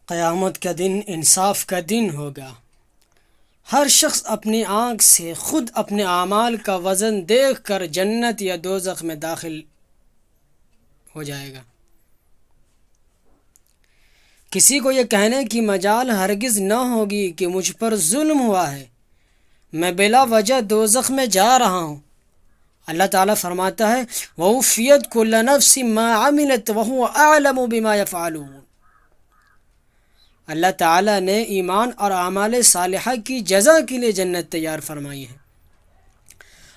قیامت کا دن انصاف کا دن ہوگا۔ ہر شخص اپنی آنکھ سے خود اپنے اعمال کا وزن دیکھ کر جنت یا دوزخ میں داخل ہو جائے گا۔ کسی کو یہ کہنے کی مجال ہرگز نہ ہوگی کہ مجھ پر ظلم ہوا ہے، میں بلا وجہ دوزخ میں جا رہا ہوں۔ اللہ تعالیٰ فرماتا ہے وَوُفِّيَتْ كُلُّ نَفْسٍ مَّا عَمِلَتْ وَهُوَ أَعْلَمُ بِمَا يَفْعَلُونَ۔ اللہ تعالیٰ نے ایمان اور اعمال صالحہ کی جزا کے لیے جنت تیار فرمائی ہے،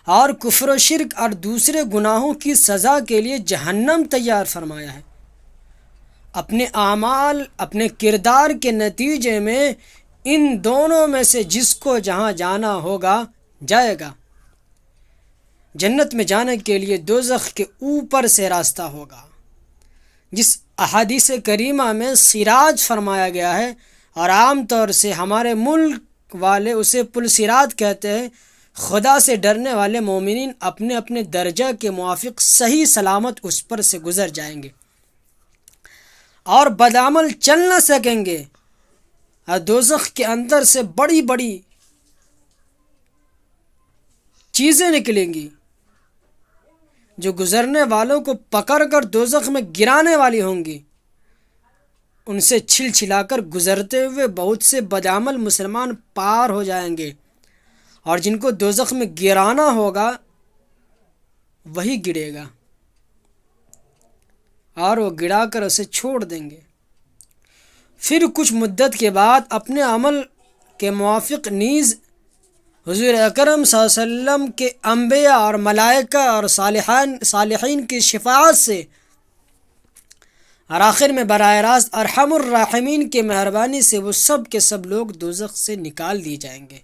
اور کفر و شرک اور دوسرے گناہوں کی سزا کے لیے جہنم تیار فرمایا ہے۔ اپنے اعمال، اپنے کردار کے نتیجے میں ان دونوں میں سے جس کو جہاں جانا ہوگا جائے گا۔ جنت میں جانے کے لیے دوزخ کے اوپر سے راستہ ہوگا، جس احادیث کریمہ میں سراج فرمایا گیا ہے، اور عام طور سے ہمارے ملک والے اسے پل صراط کہتے ہیں۔ خدا سے ڈرنے والے مومنین اپنے اپنے درجہ کے موافق صحیح سلامت اس پر سے گزر جائیں گے، اور بدعمل چل نہ سکیں گے، اور دوزخ کے اندر سے بڑی بڑی چیزیں نکلیں گی جو گزرنے والوں کو پکڑ کر دوزخ میں گرانے والی ہوں گی۔ ان سے چھل چھلا کر گزرتے ہوئے بہت سے بدعمل مسلمان پار ہو جائیں گے، اور جن کو دوزخ میں گرانا ہوگا وہی گرے گا، اور وہ گرا کر اسے چھوڑ دیں گے۔ پھر کچھ مدت کے بعد اپنے عمل کے موافق نیز حضور اکرم صلی اللہ علیہ وسلم کے انبیاء اور ملائکہ اور صالحین کی شفاعت سے، اور آخر میں براہ راست ارحم الراحمین کی مہربانی سے وہ سب کے سب لوگ دوزخ سے نکال دیے جائیں گے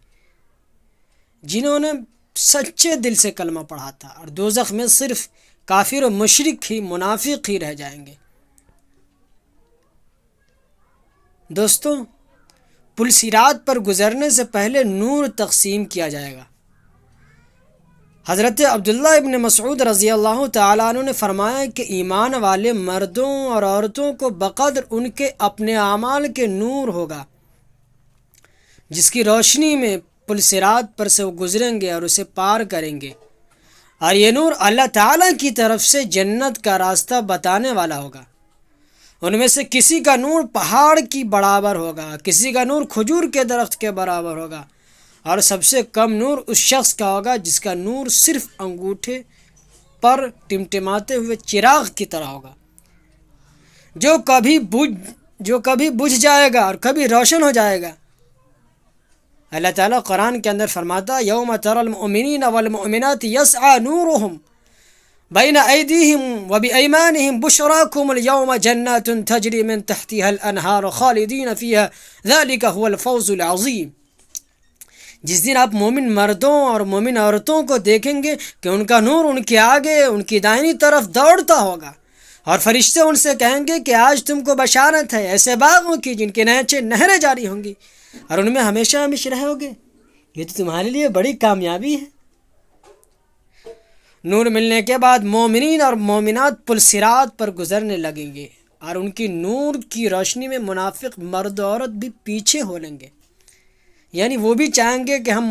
جنہوں نے سچے دل سے کلمہ پڑھا تھا، اور دوزخ میں صرف کافر و مشرک ہی، منافق ہی رہ جائیں گے۔ دوستو، پل صراط پر گزرنے سے پہلے نور تقسیم کیا جائے گا۔ حضرت عبداللہ ابن مسعود رضی اللہ تعالیٰ عنہ نے فرمایا کہ ایمان والے مردوں اور عورتوں کو بقدر ان کے اپنے اعمال کے نور ہوگا، جس کی روشنی میں پل صراط پر سے وہ گزریں گے اور اسے پار کریں گے، اور یہ نور اللہ تعالیٰ کی طرف سے جنت کا راستہ بتانے والا ہوگا۔ ان میں سے کسی کا نور پہاڑ کی برابر ہوگا، کسی کا نور کھجور کے درخت کے برابر ہوگا، اور سب سے کم نور اس شخص کا ہوگا جس کا نور صرف انگوٹھے پر ٹمٹماتے ہوئے چراغ کی طرح ہوگا، جو کبھی بجھ جائے گا اور کبھی روشن ہو جائے گا۔ اللہ تعالیٰ قرآن کے اندر فرماتا یوم تری المؤمنین والمؤمنات یسعی نورہم بین ایدیہم وبایمانہم بشراکم اليوم جنات تجری من تحتها الانہار خالدین فیہا ذلک هو الفوز العظیم۔ جس دن آپ مومن مردوں اور مومن عورتوں کو دیکھیں گے کہ ان کا نور ان کے آگے، ان کی دائنی طرف دوڑتا ہوگا، اور فرشتے ان سے کہیں گے کہ آج تم کو بشارت ہے ایسے باغوں کی جن کے نیچے نہریں جاری ہوں گی، اور ان میں ہمیشہ ہمیشہ رہو گے، یہ تو تمہارے لیے بڑی کامیابی ہے۔ نور ملنے کے بعد مومنین اور مومنات پل صراط پر گزرنے لگیں گے، اور ان کی نور کی روشنی میں منافق مرد و عورت بھی پیچھے ہو لیں گے، یعنی وہ بھی چاہیں گے کہ ہم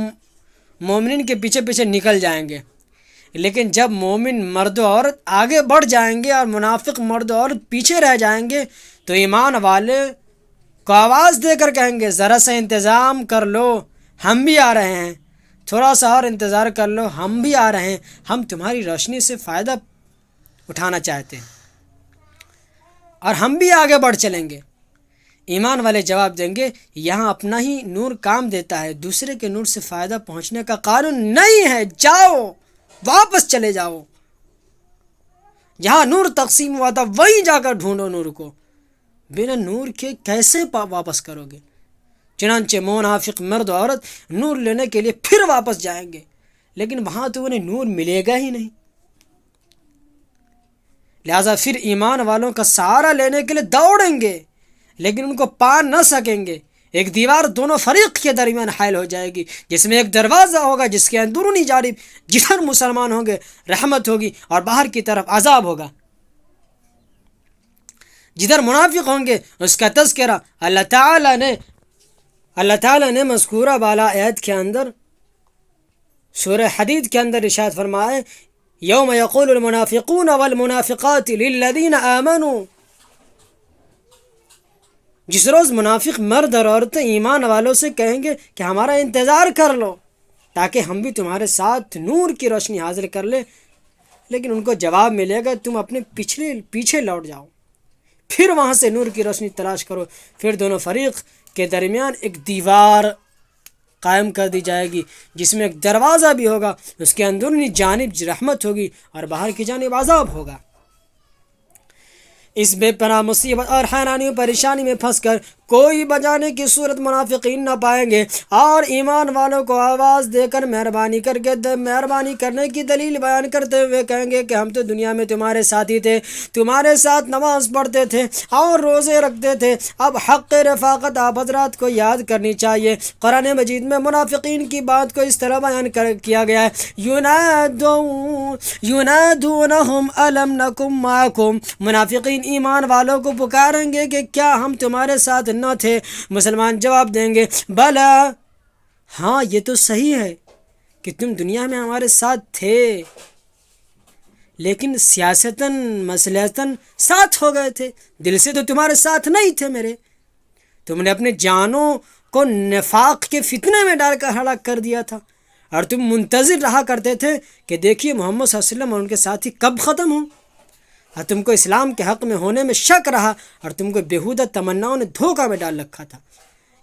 مومنین کے پیچھے پیچھے نکل جائیں گے، لیکن جب مومن مرد و عورت آگے بڑھ جائیں گے اور منافق مرد و عورت پیچھے رہ جائیں گے، تو ایمان والے کو آواز دے کر کہیں گے ذرا سا انتظام کر لو، ہم بھی آ رہے ہیں، تھوڑا سا اور انتظار کر لو، ہم بھی آ رہے ہیں، ہم تمہاری روشنی سے فائدہ اٹھانا چاہتے ہیں، اور ہم بھی آگے بڑھ چلیں گے۔ ایمان والے جواب دیں گے یہاں اپنا ہی نور کام دیتا ہے، دوسرے کے نور سے فائدہ پہنچنے کا قانون نہیں ہے، جاؤ واپس چلے جاؤ، جہاں نور تقسیم ہوا تھا وہیں جا کر ڈھونڈو نور کو، بنا نور کے کیسے واپس کرو گے؟ چنانچہ منافق مرد و عورت نور لینے کے لیے پھر واپس جائیں گے، لیکن وہاں تو انہیں نور ملے گا ہی نہیں، لہذا پھر ایمان والوں کا سہارا لینے کے لیے دوڑیں گے، لیکن ان کو پا نہ سکیں گے۔ ایک دیوار دونوں فریق کے درمیان حائل ہو جائے گی، جس میں ایک دروازہ ہوگا جس کے اندرونی جانب جدھر مسلمان ہوں گے رحمت ہوگی، اور باہر کی طرف عذاب ہوگا۔ جدھر منافق ہوں گے اس کا تذکرہ اللہ تعالیٰ نے مذکورہ بالا آیت کے اندر سورہ حدید کے اندر ارشاد فرمائے یوم یقول المنافقون والمنافقات للذین آمنوا، جس روز منافق مرد اور عورتیں ایمان والوں سے کہیں گے کہ ہمارا انتظار کر لو تاکہ ہم بھی تمہارے ساتھ نور کی روشنی حاصل کر لیں، لیکن ان کو جواب ملے گا تم اپنے پیچھے لوٹ جاؤ، پھر وہاں سے نور کی روشنی تلاش کرو۔ پھر دونوں فریق کے درمیان ایک دیوار قائم کر دی جائے گی جس میں ایک دروازہ بھی ہوگا، اس کے اندرونی جانب رحمت ہوگی اور باہر کی جانب عذاب ہوگا۔ اس بے پناہ مصیبت اور حیرانی و پریشانی میں پھنس کر کوئی بجانے کی صورت منافقین نہ پائیں گے، اور ایمان والوں کو آواز دے کر مہربانی کرنے کی دلیل بیان کرتے ہوئے کہیں گے کہ ہم تو دنیا میں تمہارے ساتھی تھے، تمہارے ساتھ نماز پڑھتے تھے اور روزے رکھتے تھے، اب حق رفاقت آپ حضرات کو یاد کرنی چاہیے۔ قرآن مجید میں منافقین کی بات کو اس طرح بیان کیا گیا ہے یونادونہم الم نکم معکم، منافقین ایمان والوں کو پکاریں گے کہ کیا ہم تمہارے ساتھ نہ تھے؟ مسلمان جواب دیں گے بلا، ہاں یہ تو صحیح ہے کہ تم دنیا میں ہمارے ساتھ تھے، لیکن سیاستاً مصلحتاً ساتھ ہو گئے تھے، دل سے تو تمہارے ساتھ نہیں تھے میرے، تم نے اپنے جانوں کو نفاق کے فتنے میں ڈال کر ہلاک کر دیا تھا، اور تم منتظر رہا کرتے تھے کہ دیکھیے محمد صلی اللہ علیہ وسلم اور ان کے ساتھی کب ختم ہوں، اور تم کو اسلام کے حق میں ہونے میں شک رہا، اور تم کو بیہودہ تمناؤں نے دھوکہ میں ڈال رکھا تھا،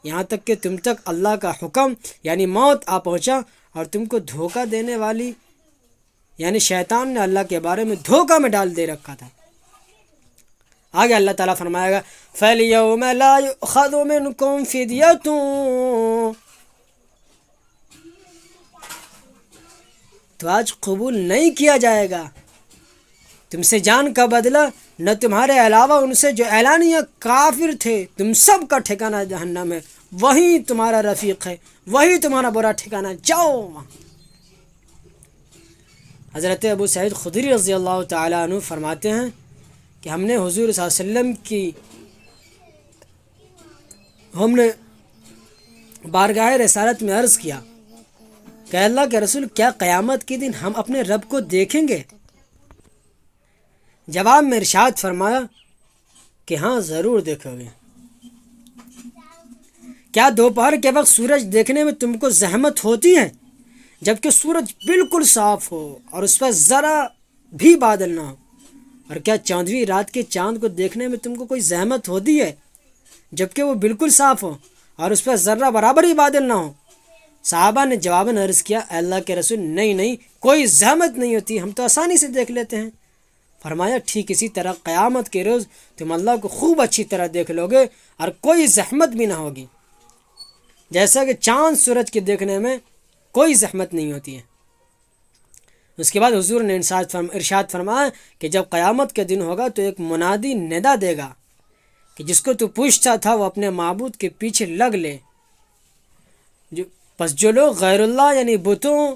یہاں تک کہ تم تک اللہ کا حکم یعنی موت آ پہنچا، اور تم کو دھوکہ دینے والی یعنی شیطان نے اللہ کے بارے میں دھوکہ میں ڈال دے رکھا تھا۔ آگے اللہ تعالیٰ فرمائے گا فَالْيَوْمَ لَا يُؤْخَذُ مِنْكُمْ فِدْيَةٌ، تو آج قبول نہیں کیا جائے گا تم سے جان کا بدلہ، نہ تمہارے علاوہ ان سے جو اعلانیہ کافر تھے، تم سب کا ٹھکانہ جہنم ہے، وہی تمہارا رفیق ہے، وہی تمہارا برا ٹھکانہ، جاؤ وہاں۔ حضرت ابو سعید خدری رضی اللہ تعالیٰ عنہ فرماتے ہیں کہ ہم نے حضور صلی اللہ علیہ وسلم کی بارگاہ رسالت میں عرض کیا کہ اللہ کے رسول کیا قیامت کے دن ہم اپنے رب کو دیکھیں گے؟ جواب میں ارشاد فرمایا کہ ہاں ضرور دیکھو گے۔ کیا دوپہر کے وقت سورج دیکھنے میں تم کو زحمت ہوتی ہے جبکہ سورج بالکل صاف ہو اور اس پر ذرا بھی بادل نہ ہو؟ اور کیا چاندویں رات کے چاند کو دیکھنے میں تم کو کوئی زحمت ہوتی ہے جبکہ وہ بالکل صاف ہو اور اس پر ذرہ برابر ہی بادل نہ ہو؟ صحابہ نے جواباً عرض کیا اے اللہ کے رسول نہیں کوئی زحمت نہیں ہوتی، ہم تو آسانی سے دیکھ لیتے ہیں۔ فرمایا ٹھیک اسی طرح قیامت کے روز تم اللہ کو خوب اچھی طرح دیکھ لو گے اور کوئی زحمت بھی نہ ہوگی، جیسا کہ چاند سورج کے دیکھنے میں کوئی زحمت نہیں ہوتی ہے۔ اس کے بعد حضور نے ارشاد فرمایا کہ جب قیامت کے دن ہوگا تو ایک منادی ندا دے گا کہ جس کو تو پوچھتا تھا وہ اپنے معبود کے پیچھے لگ لے، پس جو لوگ غیر اللہ یعنی بتوں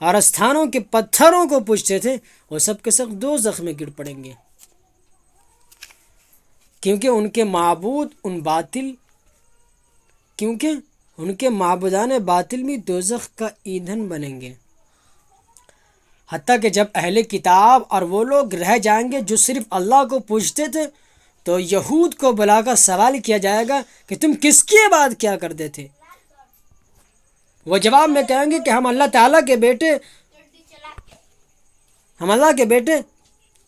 اور استھانوں کے پتھروں کو پوچھتے تھے وہ سب کے سب دوزخ میں گر پڑیں گے، کیونکہ ان کے معبودان باطل بھی دوزخ کا ایندھن بنیں گے، حتیٰ کہ جب اہل کتاب اور وہ لوگ رہ جائیں گے جو صرف اللہ کو پوجتے تھے تو یہود کو بلا کر سوال کیا جائے گا کہ تم کس کی عبادت کیا کرتے تھے؟ وہ جواب میں کہیں گے کہ ہم اللہ تعالیٰ کے بیٹے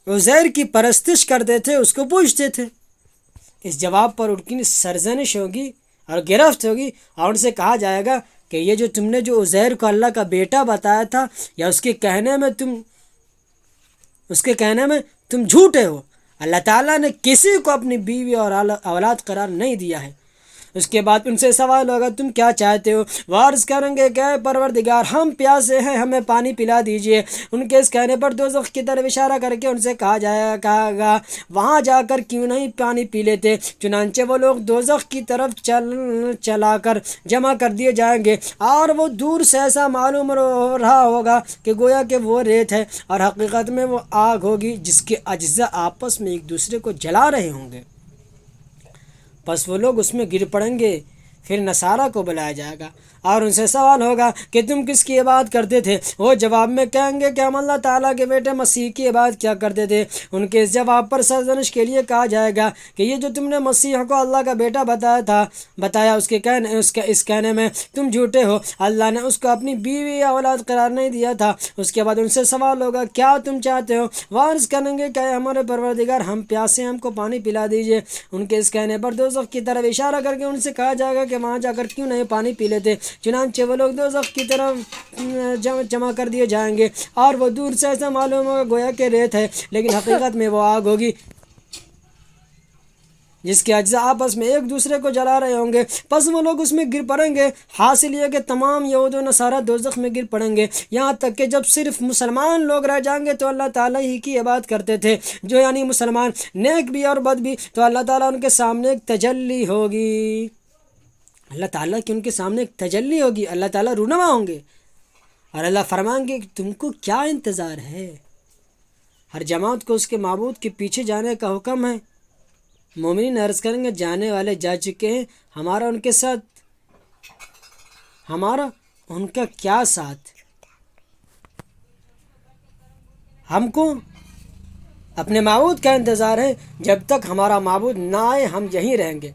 عزیر کی پرستش کرتے تھے، اس کو پوجتے تھے۔ اس جواب پر ان کی سرزنش ہوگی اور گرفت ہوگی اور ان سے کہا جائے گا کہ یہ جو تم نے جو عزیر کو اللہ کا بیٹا بتایا تھا یا اس کے کہنے میں تم جھوٹے ہو، اللہ تعالیٰ نے کسی کو اپنی بیوی اور اولاد قرار نہیں دیا ہے، اس کے بعد ان سے سوال ہوگا تم کیا چاہتے ہو؟ وہ عرض کریں گے کہ اے پروردگار ہم پیاسے ہیں، ہمیں پانی پلا دیجئے۔ ان کے اس کہنے پر دوزخ کی طرف اشارہ کر کے ان سے کہا گا وہاں جا کر کیوں نہیں پانی پی لیتے؟ چنانچہ وہ لوگ دوزخ کی طرف چلا کر جمع کر دیے جائیں گے، اور وہ دور سے ایسا معلوم ہو رہا ہوگا کہ گویا کہ وہ ریت ہے، اور حقیقت میں وہ آگ ہوگی جس کے اجزاء آپس میں ایک دوسرے کو جلا رہے ہوں گے۔ پس وہ لوگ اس میں گر پڑیں گے۔ پھر نصارہ کو بلایا جائے گا اور ان سے سوال ہوگا کہ تم کس کی عبادت کرتے تھے؟ وہ جواب میں کہیں گے کہ ہم اللہ تعالیٰ کے بیٹے مسیح کی عبادت کیا کرتے تھے۔ ان کے اس جواب پر سرزنش کے لیے کہا جائے گا کہ یہ جو تم نے مسیح کو اللہ کا بیٹا بتایا اس کہنے میں تم جھوٹے ہو۔ اللہ نے اس کو اپنی بیوی یا اولاد قرار نہیں دیا تھا۔ اس کے بعد ان سے سوال ہوگا کیا تم چاہتے ہو؟ وہ عرض کریں گے کہ ہمارے پروردگار ہم پیاسے ہیں، ہم کو پانی پلا دیجیے۔ ان کے اس کہنے پر دوزخ کی طرف اشارہ کر کے ان سے کہا جائے گا کہ وہاں جا کر کیوں نہیں پانی پی لیتے؟ چنانچہ وہ لوگ دوزخ کی طرف جمع کر دیے جائیں گے، اور وہ دور سے ایسا معلوم ہوگا گویا کہ ریت ہے، لیکن حقیقت میں وہ آگ ہوگی جس کے اجزاء آپس میں ایک دوسرے کو جلا رہے ہوں گے۔ پس وہ لوگ اس میں گر پڑیں گے۔ حاصل یہ کہ تمام یہود و نصارہ دوزخ میں گر پڑیں گے، یہاں تک کہ جب صرف مسلمان لوگ رہ جائیں گے تو اللہ تعالیٰ ہی کی عبادت کرتے تھے، جو یعنی مسلمان نیک بھی اور بد بھی، تو اللہ تعالیٰ ان کے سامنے ایک تجلی ہوگی۔ اللہ تعالیٰ کی ان کے سامنے ایک تجلی ہوگی، اللہ تعالیٰ رونما ہوں گے، اور اللہ فرمائیں گے کہ تم کو کیا انتظار ہے؟ ہر جماعت کو اس کے معبود کے پیچھے جانے کا حکم ہے۔ مومنین عرض کریں گے جانے والے جا چکے ہیں، ہمارا ان کے ساتھ، ہمارا ان کا کیا ساتھ؟ ہم کو اپنے معبود کا انتظار ہے، جب تک ہمارا معبود نہ آئے ہم یہیں رہیں گے۔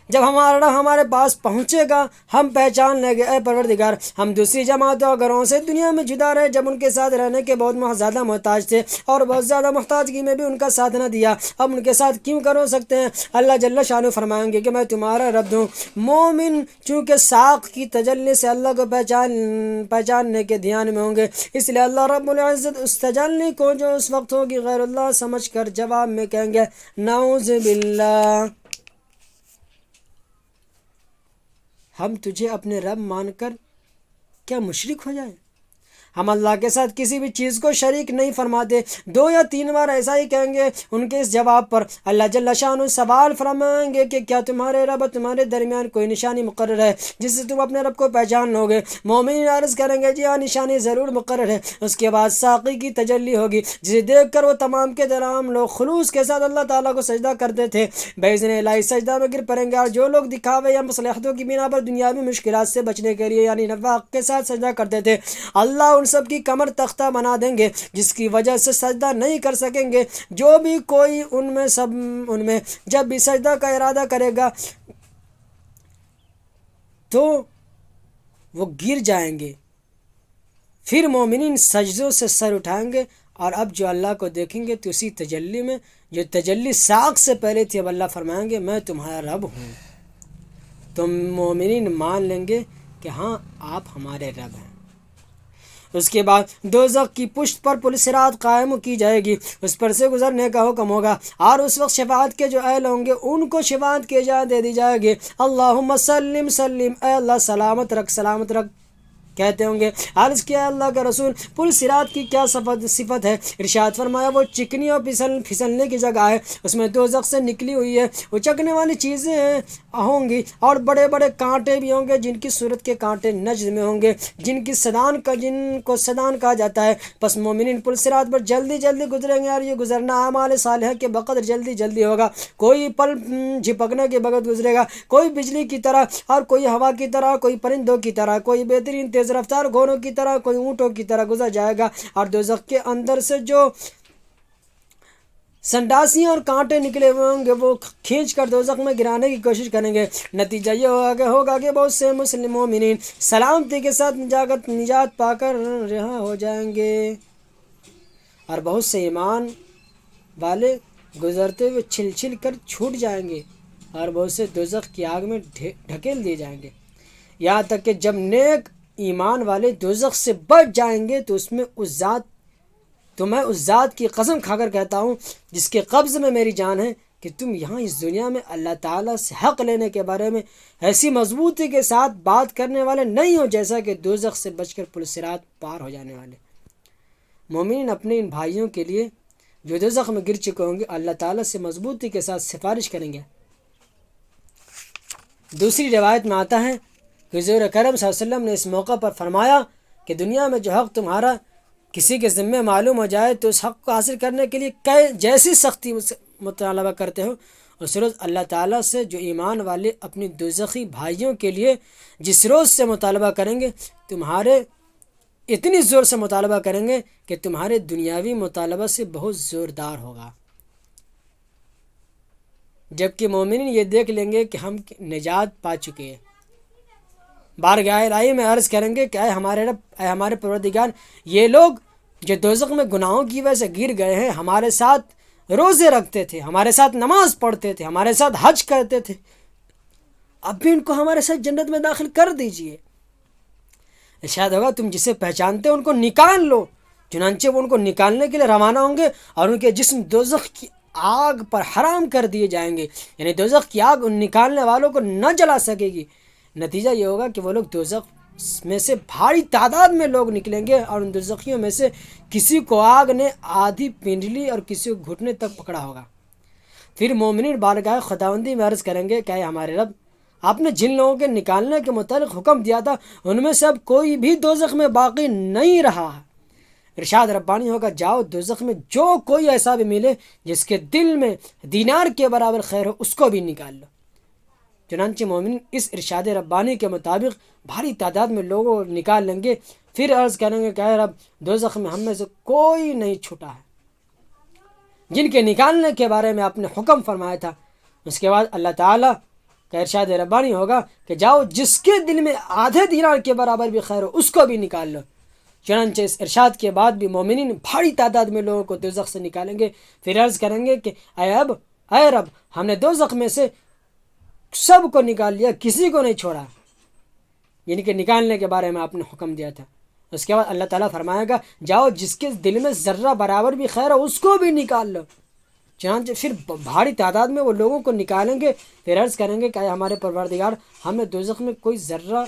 جب ہمارا ہمارے پاس پہنچے گا ہم پہچان لیں گے اے پروردگار ہم دوسری جماعتوں اور گھروں سے دنیا میں جدا رہے، جب ان کے ساتھ رہنے کے بہت زیادہ محتاج تھے اور بہت زیادہ محتاجگی میں بھی ان کا ساتھ نہ دیا، اب ان کے ساتھ کیوں کرو سکتے ہیں؟ اللہ جل شانہ فرمائیں گے کہ میں تمہارا رب ہوں۔ مومن چونکہ ساق کی تجلی سے اللہ کو پہچاننے کے دھیان میں ہوں گے، اس لیے اللہ رب العزت اس تجلی کو جو اس وقت ہوگی غیر اللہ سمجھ کر جواب میں کہیں گے نعوذ باللہ، ہم تجھے اپنے رب مان کر کیا مشرک ہو جائیں؟ ہم اللہ کے ساتھ کسی بھی چیز کو شریک نہیں فرماتے۔ 2 یا 3 بار ایسا ہی کہیں گے۔ ان کے اس جواب پر اللہ جل شانہ سوال فرمائیں گے کہ کیا تمہارے رب اور تمہارے درمیان کوئی نشانی مقرر ہے جس سے تم اپنے رب کو پہچان لو گے؟ مومنین عرض کریں گے جی ہاں، نشانی ضرور مقرر ہے۔ اس کے بعد ساقی کی تجلی ہوگی جسے دیکھ کر وہ تمام کے تمام لوگ خلوص کے ساتھ اللہ تعالیٰ کو سجدہ کرتے تھے باذن الہی سجدہ میں گر پڑیں گے، اور جو لوگ دکھاوے یا مصلحتوں کی بنا پر دنیاوی مشکلات سے بچنے کے لیے یعنی نفاق کے ساتھ سجدہ کرتے تھے، اللہ ان سب کی کمر تختہ بنا دیں گے جس کی وجہ سے سجدہ نہیں کر سکیں گے۔ جو بھی کوئی ان میں جب بھی سجدہ کا ارادہ کرے گا تو وہ گر جائیں گے۔ پھر مومنین سجدوں سے سر اٹھائیں گے، اور اب جو اللہ کو دیکھیں گے تو اسی تجلی میں جو تجلی ساق سے پہلے تھی، اب اللہ فرمائیں گے میں تمہارا رب ہوں۔ تو مومنین مان لیں گے کہ ہاں آپ ہمارے رب ہیں۔ اس کے بعد دوزخ کی پشت پر پل صراط قائم کی جائے گی، اس پر سے گزرنے کا حکم ہوگا، اور اس وقت شفاعت کے جو اہل ہوں گے ان کو شفاعت کی اجازت دے دی جائے گی۔ اللہم سلم سلم، اے اللہ سلامت رکھ سلامت رکھ کہتے ہوں گے۔ عرض کیا اللہ کا رسول پل صراط کی کیا صفت ہے؟ ارشاد فرمایا وہ چکنی اور پھسلنے کی جگہ ہے، اس میں دوزخ سے نکلی ہوئی ہے، وہ چکنے والی چیزیں ہوں گی اور بڑے بڑے کانٹے بھی ہوں گے جن کی صورت کے کانٹے نجد میں ہوں گے، جن کو سدان کہا جاتا ہے۔ پس مومنین پل صراط پر جلدی جلدی گزریں گے، اور یہ گزرنا اعمال صالحہ کے بقدر جلدی جلدی ہوگا۔ کوئی پل جھپکنے کے بغیر گزرے گا، کوئی بجلی کی طرح اور کوئی ہوا کی طرح، کوئی پرندوں کی طرح، کوئی بہترین تیز رفتار گھوڑوں کی طرح، کوئی اونٹوں کی طرح گزر جائے گا، اور دوزخ کے اندر سے جو سنڈاسیاں اور کانٹے نکلے ہوئے ہوں گے وہ کھینچ کر دوزخ میں گرانے کی کوشش کریں گے۔ نتیجہ یہ ہوگا کہ بہت سے مسلم مومنین سلامتی کے ساتھ نجات پا کر رہا ہو جائیں گے، اور بہت سے ایمان والے گزرتے ہوئے چھل چھل کر چھوٹ جائیں گے، اور بہت سے دوزخ کی آگ میں ڈھکیل دیے جائیں گے، یہاں تک کہ جب نیک ایمان والے دوزخ سے بچ جائیں گے تو میں اس ذات کی قسم کھا کر کہتا ہوں جس کے قبض میں میری جان ہے، کہ تم یہاں اس دنیا میں اللہ تعالیٰ سے حق لینے کے بارے میں ایسی مضبوطی کے ساتھ بات کرنے والے نہیں ہو جیسا کہ دوزخ سے بچ کر پل صراط پار ہو جانے والے۔ مومنین اپنے ان بھائیوں کے لیے جو دوزخ میں گر چکے ہوں گے اللہ تعالیٰ سے مضبوطی کے ساتھ سفارش کریں گے۔ دوسری روایت میں آتا ہے کہ حضور اکرم صلی اللہ علیہ وسلم نے اس موقع پر فرمایا کہ دنیا میں جو حق تمہارا کسی کے ذمے معلوم ہو جائے تو اس حق کو حاصل کرنے کے لیے جیسی سختی مطالبہ کرتے ہو، اس روز اللہ تعالیٰ سے جو ایمان والے اپنی دوزخی بھائیوں کے لیے جس روز سے مطالبہ کریں گے، تمہارے اتنی زور سے مطالبہ کریں گے کہ تمہارے دنیاوی مطالبہ سے بہت زوردار ہوگا۔ جبکہ مومنین یہ دیکھ لیں گے کہ ہم نجات پا چکے ہیں، بارگاہ الہی میں عرض کریں گے کہ اے ہمارے رب، اے ہمارے پروردگار، یہ لوگ جو دوزخ میں گناہوں کی وجہ سے گر گئے ہیں، ہمارے ساتھ روزے رکھتے تھے، ہمارے ساتھ نماز پڑھتے تھے، ہمارے ساتھ حج کرتے تھے، اب بھی ان کو ہمارے ساتھ جنت میں داخل کر دیجئے۔ ارشاد ہوگا تم جسے پہچانتے ہو ان کو نکال لو، چنانچہ وہ ان کو نکالنے کے لیے روانہ ہوں گے اور ان کے جسم دوزخ کی آگ پر حرام کر دیے جائیں گے، یعنی دوزخ کی آگ ان نکالنے والوں کو نہ جلا سکے گی۔ نتیجہ یہ ہوگا کہ وہ لوگ دوزخ میں سے بھاری تعداد میں لوگ نکلیں گے اور ان دوزخیوں میں سے کسی کو آگ نے آدھی پنڈلی اور کسی کو گھٹنے تک پکڑا ہوگا۔ پھر مومنین بارگاہ خداوندی میں عرض کریں گے کہ اے ہمارے رب، آپ نے جن لوگوں کے نکالنے کے متعلق حکم دیا تھا ان میں سے اب کوئی بھی دوزخ میں باقی نہیں رہا۔ ارشاد ربانی ہوگا جاؤ دوزخ میں جو کوئی ایسا بھی ملے جس کے دل میں دینار کے برابر خیر ہو اس کو بھی نکال لو۔ چنانچہ مومن اس ارشاد ربانی کے مطابق بھاری تعداد میں لوگوں کو نکال لیں گے، پھر عرض کریں گے کہ اے رب دوزخ میں ہم میں سے کوئی نہیں چھوٹا ہے جن کے نکالنے کے بارے میں آپ نے حکم فرمایا تھا۔ اس کے بعد اللہ تعالیٰ کا ارشاد ربانی ہوگا کہ جاؤ جس کے دل میں آدھے دینار کے برابر بھی خیر ہو اس کو بھی نکال لو۔ چنانچہ اس ارشاد کے بعد بھی مومنین بھاری تعداد میں لوگوں کو دوزخ سے نکالیں گے، پھر عرض کریں گے کہ اے رب ہم نے دوزخ میں سے سب کو نکال لیا، کسی کو نہیں چھوڑا، یعنی کہ نکالنے کے بارے میں آپ نے حکم دیا تھا۔ اس کے بعد اللہ تعالیٰ فرمائے گا جاؤ جس کے دل میں ذرہ برابر بھی خیر ہو اس کو بھی نکال لو۔ چنانچہ پھر بھاری تعداد میں وہ لوگوں کو نکالیں گے، پھر عرض کریں گے کہ اے ہمارے پروردگار ہم نے دوزخ میں کوئی ذرہ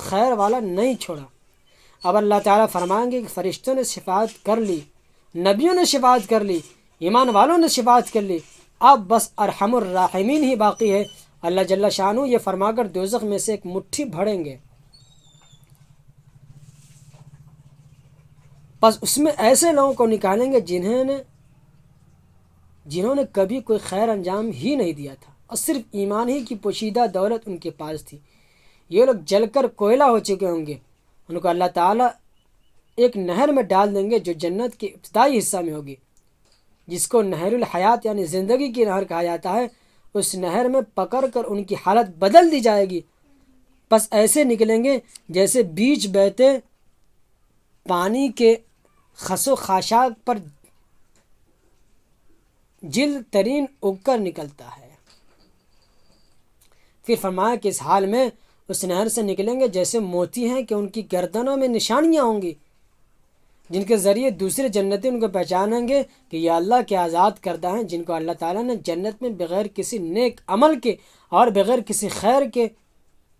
خیر والا نہیں چھوڑا۔ اب اللہ تعالیٰ فرمائیں گے کہ فرشتوں نے شفاعت کر لی، نبیوں نے شفاعت کر لی، ایمان والوں نے شفاعت کر لی، اب بس ارحم الراحمین ہی باقی ہے۔ اللہ جل شانہ یہ فرما کر دوزخ میں سے ایک مٹھی بھریں گے، بس اس میں ایسے لوگوں کو نکالیں گے جنہوں نے کبھی کوئی خیر انجام ہی نہیں دیا تھا اور صرف ایمان ہی کی پوشیدہ دولت ان کے پاس تھی۔ یہ لوگ جل کر کوئلہ ہو چکے ہوں گے، ان کو اللہ تعالیٰ ایک نہر میں ڈال دیں گے جو جنت کے ابتدائی حصہ میں ہوگی، جس کو نہر الحیات یعنی زندگی کی نہر کہا جاتا ہے۔ اس نہر میں پکڑ کر ان کی حالت بدل دی جائے گی، بس ایسے نکلیں گے جیسے بیج بہتے پانی کے خس و خاشاک پر جلد ترین اگ کر نکلتا ہے۔ پھر فرمایا کہ اس حال میں اس نہر سے نکلیں گے جیسے موتی ہیں کہ ان کی گردنوں میں نشانیاں ہوں گی، جن کے ذریعے دوسرے جنتی ان کو پہچانیں گے کہ یہ اللہ کے آزاد کردہ ہیں، جن کو اللہ تعالیٰ نے جنت میں بغیر کسی نیک عمل کے اور بغیر کسی خیر کے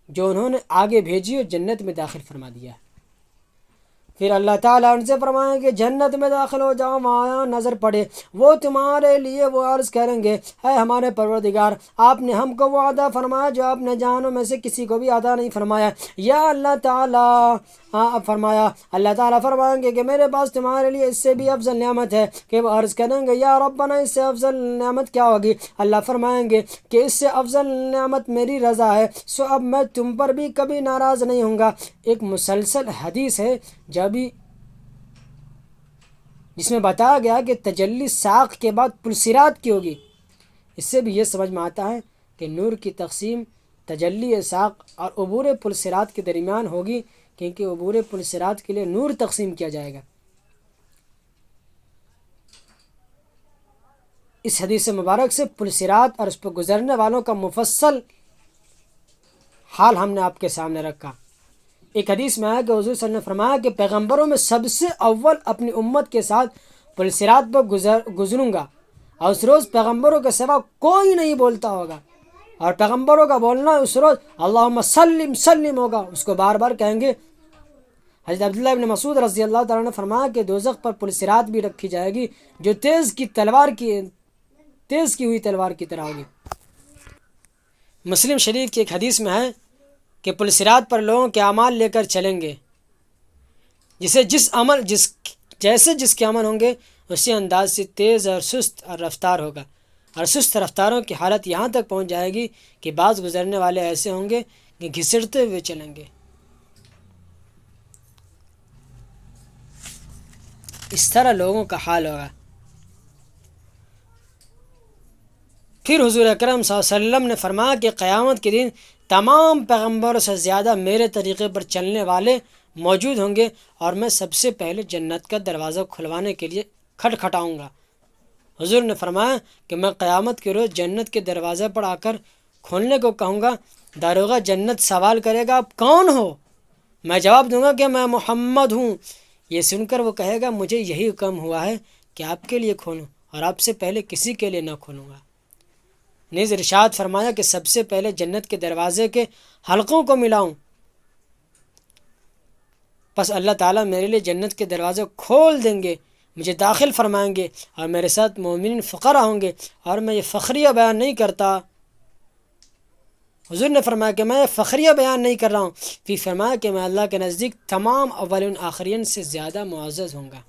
جو انہوں نے آگے بھیجی اور جنت میں داخل فرما دیا ہے۔ پھر اللہ تعالیٰ ان سے فرمائیں کہ جنت میں داخل ہو جاؤ، وہاں نظر پڑے وہ تمہارے لیے وہ عرض کریں گے اے ہمارے پروردگار آپ نے ہم کو وہ عطا فرمایا جو آپ نے جانوں میں سے کسی کو بھی عطا نہیں فرمایا۔ یا اللہ تعالیٰ فرمایا، اللہ تعالیٰ فرمائیں گے کہ میرے پاس تمہارے لیے اس سے بھی افضل نعمت ہے، کہ وہ عرض کریں گے یا ربنا اس سے افضل نعمت کیا ہوگی؟ اللہ فرمائیں گے کہ اس سے افضل نعمت میری رضا ہے، سو اب میں تم پر بھی کبھی ناراض نہیں ہوں گا۔ ایک مسلسل حدیث ہے جس میں بتایا گیا کہ تجلی ساق کے بعد پل صراط کی ہوگی۔ اس سے بھی یہ سمجھ میں آتا ہے کہ نور کی تقسیم تجلی ساق اور عبور پل صراط کے درمیان ہوگی، کیونکہ عبور پل صراط کے لیے نور تقسیم کیا جائے گا۔ اس حدیث مبارک سے پل صراط اور اس پر گزرنے والوں کا مفصل حال ہم نے آپ کے سامنے رکھا۔ ایک حدیث میں آیا کہ حضور صلی اللہ علیہ وسلم نے فرمایا کہ پیغمبروں میں سب سے اول اپنی امت کے ساتھ پل صراط پر گزروں گا، اور اس روز پیغمبروں کے سوا کوئی نہیں بولتا ہوگا، اور پیغمبروں کا بولنا اس روز اللہم سلم سلم ہوگا، اس کو بار بار کہیں گے۔ حضرت عبداللہ ابن مسعود رضی اللہ تعالیٰ نے فرمایا کہ دوزخ پر پل صراط بھی رکھی جائے گی جو تیز کی ہوئی تلوار کی طرح ہوگی۔ مسلم شریف کی ایک حدیث میں ہے کہ پل صراط پر لوگوں کے اعمال لے کر چلیں گے، جیسے جس کے عمل ہوں گے اسی انداز سے تیز اور سست اور رفتار ہوگا، اور سست رفتاروں کی حالت یہاں تک پہنچ جائے گی کہ بعض گزرنے والے ایسے ہوں گے کہ گھسڑتے ہوئے چلیں گے۔ اس طرح لوگوں کا حال ہوگا۔ پھر حضور اکرم صلی اللہ علیہ وسلم نے فرمایا کہ قیامت کے دن تمام پیغمبروں سے زیادہ میرے طریقے پر چلنے والے موجود ہوں گے، اور میں سب سے پہلے جنت کا دروازہ کھلوانے کے لیے کھٹکھٹاؤں گا۔ حضور نے فرمایا کہ میں قیامت کے روز جنت کے دروازے پر آ کر کھولنے کو کہوں گا، داروغہ جنت سوال کرے گا آپ کون ہو؟ میں جواب دوں گا کہ میں محمد ہوں۔ یہ سن کر وہ کہے گا مجھے یہی حکم ہوا ہے کہ آپ کے لیے کھولوں، اور آپ سے پہلے کسی کے لیے نہ کھولوں گا۔ نیز ارشاد فرمایا کہ سب سے پہلے جنت کے دروازے کے حلقوں کو ملاؤں، پس اللہ تعالیٰ میرے لیے جنت کے دروازے کھول دیں گے، مجھے داخل فرمائیں گے، اور میرے ساتھ مومنین فقراء ہوں گے۔ اور میں یہ فخریہ بیان نہیں کرتا، حضور نے فرمایا کہ میں فخریہ بیان نہیں کر رہا ہوں، پھر فرمایا کہ میں اللہ کے نزدیک تمام اولین آخرین سے زیادہ معزز ہوں گا۔